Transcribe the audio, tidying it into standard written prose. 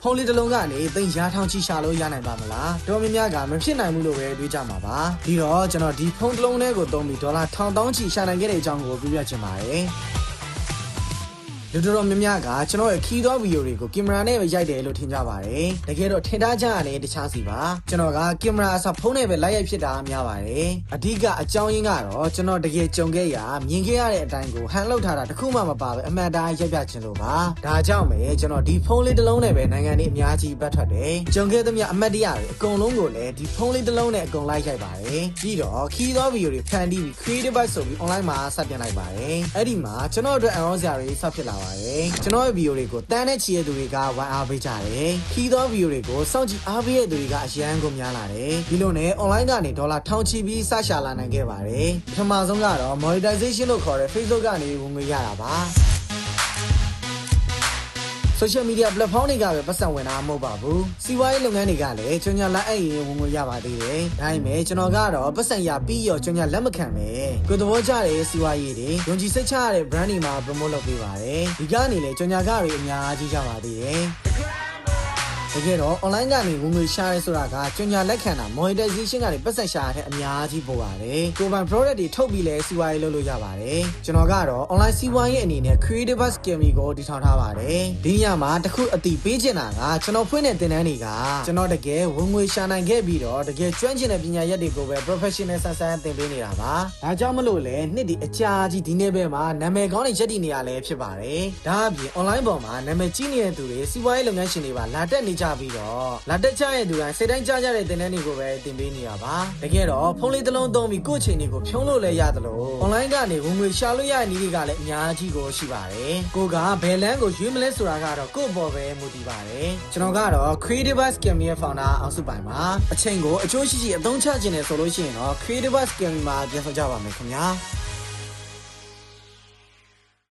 ဖုန်းလေးတစ်လုံးကနေသိန်းရာထောင်ချီရှာလို့ရနိုင်ပါမလားတော်များများကမဖြစ်နိုင်ဘူးလို့ပဲတွေးကြမှာပါပြီးတော့ကျွန်တော်ဒီဖုန်းတစ်လုံးလေးကိုသုံးပြီးဒေါ်လာ1000ချီရှာနိုင်ခဲ့တဲ့အကြောင်းကိုပြောပြချင်ပါတယ်လူတော်များများကကျွန်တော်ရဲ့ခီးသောဗီဒီယိုတွေကိုကင်မရာနဲ့ပဲရိုက်တယ်လို့ထင်ကြပါတယ်တကယ်တော့ထင်ထားကြရတယ်တခြားစီပါကျွန်တော်ကကင်မရာအစားဖုန်းနဲ့ပဲလိုက်ရိုက်ဖြစ်တာများပါတယ်အဓိကအကြောင်းရင်းကတော့ကျွန်တော်တကယ်ကြုံခဲ့ရမြင်ခဲ့ရတဲ့အတိုင်းကိုဟန်လုပ်ထားတာတခုမှမပါပဲအမှန်တိုင်းရိုက်ပြချင်လို့ပါဒါကြောင့်ပဲကျွန်တော်ဒီဖုန်းလေးတစ်လုံးနဲ့ပဲနိုင်ငံတွေအများကြီးပတ်ထွက်တယ်ကြုံခဲ့သမျှအမှတ်တရတွေအကုန်လုံးကိုလည်းဒီဖုန်းလေးတစ်လုံးနဲ့အကုန်လိုက်ရိုက်ပါတယ်ပြီးတော့ခီးသောဗီဒီယိုတွေဖန်တီးပြီး creative byte ဆိုပြီး online မှာစတင်လိုက်ပါတယ်အဲ့ဒီမှာကျွန်တော်အတွက်အရောစရာတွေစဖြစ်လာပါတယ်ကျွန်တော်ရဲ့ဗီဒီယိုတွေကိုတန်းနဲ့ချီတဲ့သူတွေကဝိုင်းအားပေးကြတယ်ခီးသောဗီဒီယိုတွေကိုစောင့်ကြည့်အားပေးတဲ့သူတွေကအရန်ကိုများလာတယ်ဒီလိုနဲ့ online ကနေဒေါ်လာထောင်ချီပြီးစရှာလာနိုင်ခဲ့ပါတယ်ပထမဆုံးကတော့ monetization လို့ခေါ်တဲ့ Facebook ကနေဝင်ငွေရတာပါsocial media platform တွေကပဲပတ်စံဝင်တာမဟုတ်ပါဘူးစီးပွားရေးလုပ်ငန်းတွေကလည်းကျွန်ညာလက်အဲ့ရင်ဝင်ငွေရပါသေးတယ်ဒါပေမဲ့ကျွန်တော်ကတော့ပတ်စံရပြီးရောကျွန်ညာလက်မခံပဲကိုယ်သဘောကျတဲ့စီးပွားရေးတွေယုံကြည်စိတ်ချရတဲ့ brand တွေမှာ promote လုပ်ပေးပါတယ်ဒီကနေလည်းကျွန်ညာကတွေအများကြီးကြပါသေးတယ်တကယ်တော့ online ကနေဝင်ငွေရှာရဲဆိုတာကကျွန်ညာလက်ခံတာ monetization ကနေပတ်စံရှာရတဲ့အများကြီးပိုပါတယ်ကိုယ်ပိုင် product တွေထုတ်ပြီးလဲစီးပွားရေးလုပ်လို့ရပါတယ်ကျွန်တော်ကတော့ online စီးပွားရေးအနေနဲ့ creative byte scheme ကိုတည်ထောင်ထားပါတယ်ဒီညမှာတခုအတိပေးချင်တာကကျွန်တော်ဖွင့်တဲ့သင်တန်းတွေကကျွန်တော်တကယ်ဝင်ငွေရှာနိုင်ခဲ့ပြီးတော့တကယ်ကျွမ်းကျင်တဲ့ပညာရပ်တွေကိုပဲ professional ဆန်းဆန်းသင်ပေးနေတာပါဒါကြောင့်မလို့လဲနှစ်ဒီအကြာကြီးဒီနေ့ပဲမှာနာမည်ကောင်းတဲ့ရက်တည်နေရလဲဖြစ်ပါတယ်ဒါအပြင် online ပေါ်မှာနာမည်ကြီးနေတဲ့သူတွေစီးပွားရေးလုပ်ငန်းရှင်တွေပါလာတက်နေကြပြီးတော့လာတက်ချရဲ့သူတိုင်းစိတ်တိုင်းကြားကြတဲ့သင်တန်းတွေကိုပဲသင်ပေးနေရပါတကယ်တော့ဖုန်းလေးတစ်လုံးသုံးပြီးကိုယ့်ချိန်တွေကိုဖြုံးလို့လည်းရတယ်လို့ online ကနေဝင်ငွေရှာလို့ရတဲ့နည်းတွေကလည်းအများကြီးကိုရှိပါတယ်ကိုကဘယ်လမ်းကိုရွေးမလဲဆိုတာကတော့ကိုယ့်ပေါ်ပဲမူတည်ပါတယ်ကျွန်တော်ကတော့ creative byte scheme ရဲ့ founder အောင်စုပိုင်ပါအချိန်ကိုအကျိုးရှိရှိအသုံးချခြင်းနဲ့ဆိုလို့ရှိရင်တော့ creative byte scheme မှာပြန်ဆောင်ကြပါမယ်ခင်ဗျာ